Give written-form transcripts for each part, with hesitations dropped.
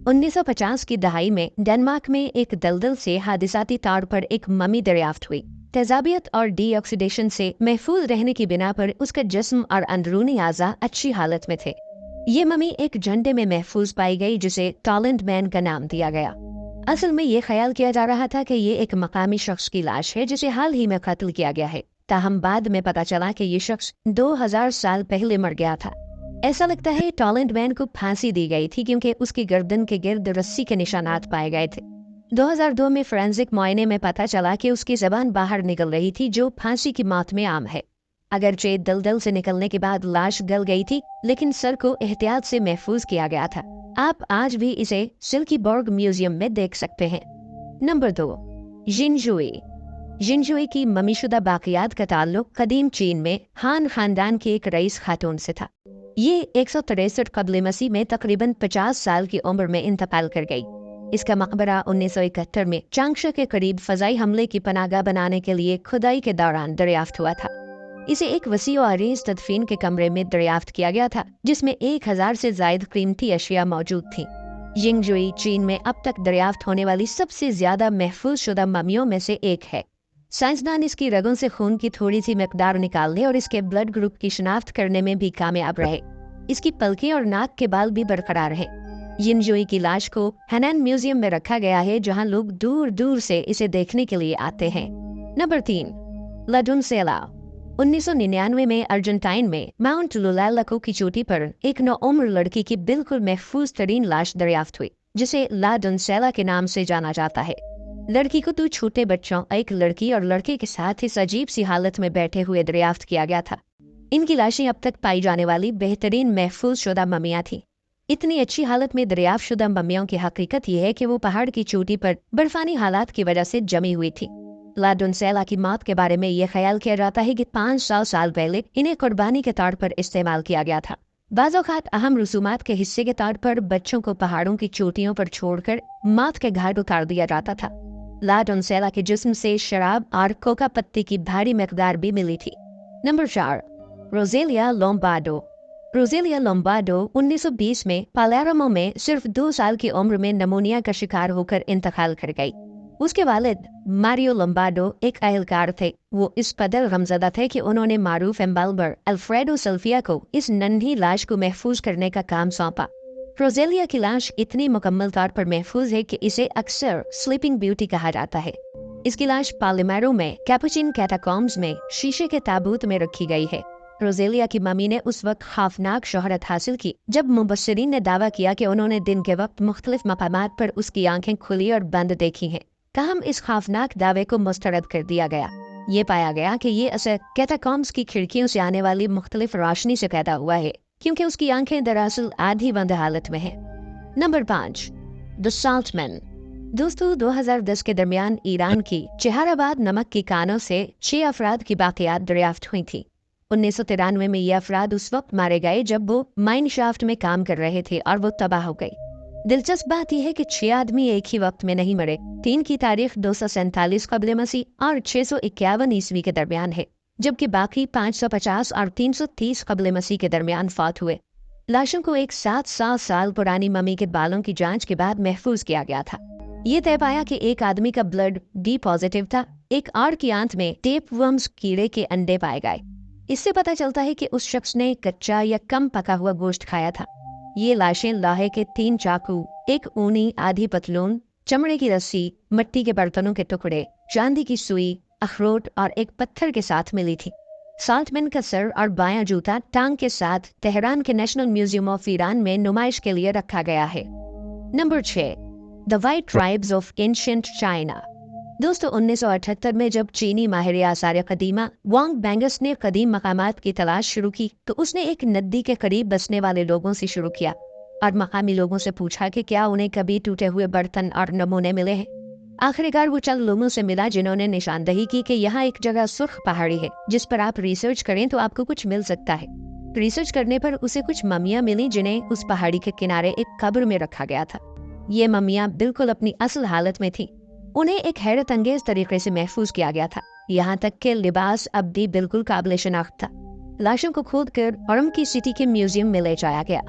1950 की दहाई में डेनमार्क में एक दलदल से हादसाती तौर पर एक ममी दरियाफ्त हुई। तेजाबियत और डीऑक्सीडेशन से महफूज रहने की बिना पर उसका जिस्म और अंदरूनी आज़ा अच्छी हालत में थे। ये ममी एक झंडे में महफूज पाई गई जिसे टॉलेंट मैन का नाम दिया गया। असल में ये ख्याल किया जा रहा था कि ये एक मकामी शख्स की लाश है जिसे हाल ही में कत्ल किया गया है, ताहम बाद में पता चला कि ये शख्स 2000 साल पहले मर गया था। ऐसा लगता है टॉलेंट मैन को फांसी दी गई थी क्योंकि उसकी गर्दन के गिर्द रस्सी के निशानात पाए गए थे। 2002 में फोरेंसिक मुआयने में पता चला कि उसकी जबान बाहर निकल रही थी, जो फांसी की मौत में आम है। अगरचे दलदल से निकलने के बाद लाश गल गई थी, लेकिन सर को एहतियात से महफूज किया गया था। आप आज भी इसे सिल्कीबर्ग म्यूजियम में देख सकते हैं। नंबर 2, जिनजुई। जिनजुई की ममीशुदा बाकियात का ताल्लुक कदीम चीन में हान खानदान की एक रईस खातून से था। ये 163 कबल मसीह में तकरीबन 50 साल की उम्र में इंतकाल कर गई। इसका मकबरा 1971 में चांगशा के करीब फजाई हमले की पनाहगाह बनाने के लिए खुदाई के दौरान दरियाफ्त हुआ था। इसे एक वसी और अरीज तदफीन के कमरे में दरियाफ्त किया गया था, जिसमें 1000 से जायद कीमती अशिया मौजूद थी। जिंगजुई चीन में अब तक दरियाफ्त होने वाली सबसे ज्यादा महफूज शुदा ममियों में से एक है। साइंसदान इसकी रगों से खून की थोड़ी सी मकदार निकालने और इसके ब्लड ग्रुप की शिनाख्त करने में भी कामयाब रहे। इसकी पलकें और नाक के बाल भी बरकरार हैं। जिनजुई की लाश को हैनान म्यूजियम में रखा गया है, जहां लोग दूर दूर से इसे देखने के लिए आते हैं। नंबर 3, लाडुनसेला। 1999 में अर्जेंटाइन में माउंट लुलालको की चोटी पर एक नौउम्र लड़की की बिल्कुल महफूज तरीन लाश दरियाफ्त हुई, जिसे लाडुनसेला के नाम से जाना जाता है। लड़की को 2 छोटे बच्चों, एक लड़की और लड़के के साथ इस अजीब सी हालत में बैठे हुए दरियाफ्त किया गया था। इनकी लाशें अब तक पाई जाने वाली बेहतरीन महफूज शुदा ममियाँ थी। इतनी अच्छी हालत में दरियाफ्त शुदा ममियों की हकीकत यह है कि वो पहाड़ की चोटी पर बर्फानी हालात की वजह से जमी हुई थी। लाडुनसेला की मौत के बारे में यह ख्याल किया जाता है कि 500 साल पहले इन्हें कुर्बानी के तौर पर इस्तेमाल किया गया था। बाज़-औक़ात अहम रसूमात के हिस्से के तौर पर बच्चों को पहाड़ों की चोटियों पर छोड़कर मौत के घाट उतार दिया जाता था। लाडुनसेला के जिस्म से शराब और कोका पत्ती की भारी मकदार भी मिली थी। नंबर 4, रोजेलिया लोम्बार्डो। रोजेलिया लोम्बार्डो 1920 में पालेर्मो में सिर्फ 2 साल की उम्र में नमूनिया का शिकार होकर इंतकाल कर गई। उसके वालिद मारियो लोम्बार्डो एक अहलकार थे। वो इस कदर गमज़दा थे कि उन्होंने मारूफ एम्बाल्बर अल्फ्रेडो सल्फिया को इस नन्ही लाश को महफूज करने का काम सौंपा। रोजेलिया की लाश इतनी मुकम्मल तौर पर महफूज है कि इसे अक्सर स्लीपिंग ब्यूटी कहा जाता है। इसकी लाश पालेमेरो में कैपुचिन कैटाकॉम्स में शीशे के ताबूत में रखी गई है। रोजेलिया की मम्मी ने उस वक्त खौफनाक शोहरत हासिल की जब मुबस्सिरीन ने दावा किया कि उन्होंने दिन के वक्त मुख्तलिफ मकामात पर उसकी आंखें खुली और बंद देखी हैं। ताहम इस खौफनाक दावे को मुस्तरद कर दिया गया। ये पाया गया कि ये असर कैटाकॉम्स की खिड़कियों से आने वाली मुख्तलिफ रोशनी से पैदा हुआ है, क्योंकि उसकी आंखें दरअसल आधी बंद हालत में हैं। Number 5, the Saltman. दोस्तों, 2010 के दरमियान ईरान की चेहराबाद नमक की कानों से 6 अफराद की बाकियात दरियाफ्त हुई थी। 1993 में ये अफराद उस वक्त मारे गए जब वो माइन शाफ्ट में काम कर रहे थे और वो तबाह हो गई। दिलचस्प बात यह है कि 6 आदमी एक ही वक्त में नहीं मरे। 3 की तारीख 247 कबल मसीह और 651 ईस्वी के दरमियान है, जबकि बाकी 550 और 330 कबल मसीह के दरमियान फौत हुए। लाशों को एक 700 साल पुरानी ममी के बालों की जांच के बाद महफूज किया गया था। ये तय पाया कि एक आदमी का ब्लड डी पॉजिटिव था। एक और की आंत में टेपवर्म्स कीड़े के अंडे पाए गए। इससे पता चलता है कि उस शख्स ने कच्चा या कम पका हुआ गोश्त खाया था। ये लाशें लोहे के 3 चाकू, एक ऊनी आधी पतलून, चमड़े की रस्सी, मिट्टी के बर्तनों के टुकड़े, चांदी की सुई, अखरोट और एक पत्थर के साथ मिली थी। साल्टमैन का सर और बायां जूता टांग के साथ तेहरान के नेशनल म्यूजियम ऑफ ईरान में नुमाइश के लिए रखा गया है। Number 6, the white tribes of ancient China. दोस्तों, 1978 में जब चीनी माहिर आसार कदीमा वांग बैंगस ने कदीम मकामात की तलाश शुरू की, तो उसने एक नदी के करीब बसने वाले लोगों से शुरू किया और मकामी लोगों से पूछा कि क्या उन्हें कभी टूटे हुए बर्तन और नमूने मिले हैं। आखिरकार वो चंद लोगों से मिला जिन्होंने निशानदही की कि यहाँ एक जगह सुर्ख पहाड़ी है जिस पर आप रिसर्च करें तो आपको कुछ मिल सकता है। रिसर्च करने पर उसे कुछ ममियाँ मिली जिन्हें उस पहाड़ी के किनारे एक कब्र में रखा गया था। ये ममियाँ बिल्कुल अपनी असल हालत में थी। उन्हें एक हैरत अंगेज तरीके से महफूज किया गया था, यहाँ तक कि लिबास अब भी बिल्कुल काबिल शनाख्त था। लाशों को खोद कर औरम की सिटी के म्यूजियम में ले जाया गया।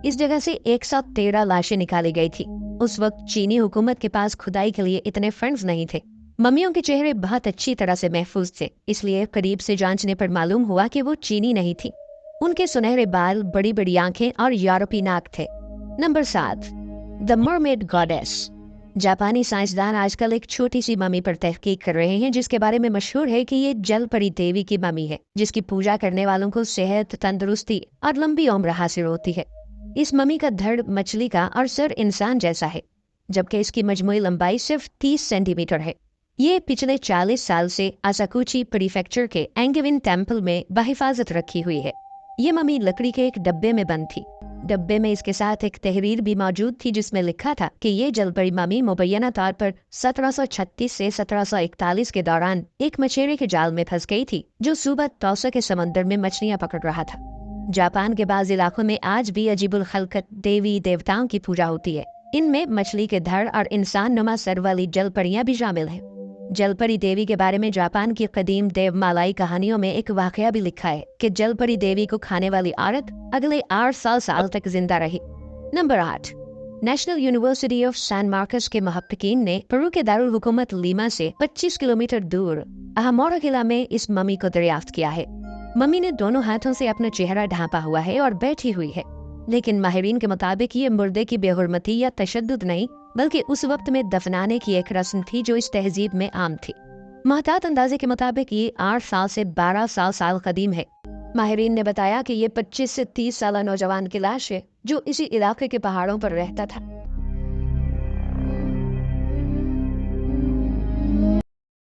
इस जगह से 113 लाशें निकाली गई थी। उस वक्त चीनी हुकूमत के पास खुदाई के लिए इतने फंड्स नहीं थे। मम्मियों के चेहरे बहुत अच्छी तरह से महफूज थे, इसलिए करीब से जांचने पर मालूम हुआ कि वो चीनी नहीं थी। उनके सुनहरे बाल, बड़ी बड़ी आंखें और यूरोपीय नाक थे। Number 7, the mermaid goddess. जापानी साइंसदान आजकल एक छोटी सी मम्मी पर तहकीक कर रहे हैं, जिसके बारे में मशहूर है कि ये जल परी देवी की मम्मी है, जिसकी पूजा करने वालों को सेहत, तंदुरुस्ती और लंबी उम्र हासिल होती है। इस मम्मी का धड़ मछली का और सर इंसान जैसा है, जबकि इसकी मजमूई लंबाई सिर्फ 30 सेंटीमीटर है। ये पिछले 40 साल से आसाकुची प्रीफेक्चर के एंगेविन टेम्पल में बहिफाजत रखी हुई है। ये मम्मी लकड़ी के एक डब्बे में बंद थी। डब्बे में इसके साथ एक तहरीर भी मौजूद थी, जिसमें लिखा था कि ये जलपरी मम्मी मुबैना तौर पर 1736 से 1741 के दौरान एक मछेरे के जाल में फंस गई थी, जो सूबा तौसा के समंदर में मछलियां पकड़ रहा था। जापान के बाज़ इलाकों में आज भी अजीबुल खलकत देवी देवताओं की पूजा होती है। इनमें मछली के धड़ और इंसान नुमा सर वाली जलपरियां भी शामिल हैं। जलपरी देवी के बारे में जापान की कदीम देवमालाई कहानियों में एक वाकया भी लिखा है कि जलपरी देवी को खाने वाली औरत अगले 8 साल तक जिंदा रही। Number 8, national university of San Marcos के महक्कीन ने पेरू के दारुल हुकूमत लीमा से 25 किलोमीटर दूर अहामोरा किला में इस मम्मी को दरियाफ्त किया है। मम्मी ने दोनों हाथों से अपना चेहरा ढांपा हुआ है और बैठी हुई है, लेकिन माहिरीन के मुताबिक ये मुर्दे की बेहुरमती या तशद्दुद नहीं, बल्कि उस वक्त में दफनाने की एक रस्म थी जो इस तहजीब में आम थी। महतात अंदाजे के मुताबिक ये 8 साल से 12 साल कदीम है। माहिरीन ने बताया कि ये 25 से 30 साल नौजवान की लाश है, जो इसी इलाके के पहाड़ों पर रहता था।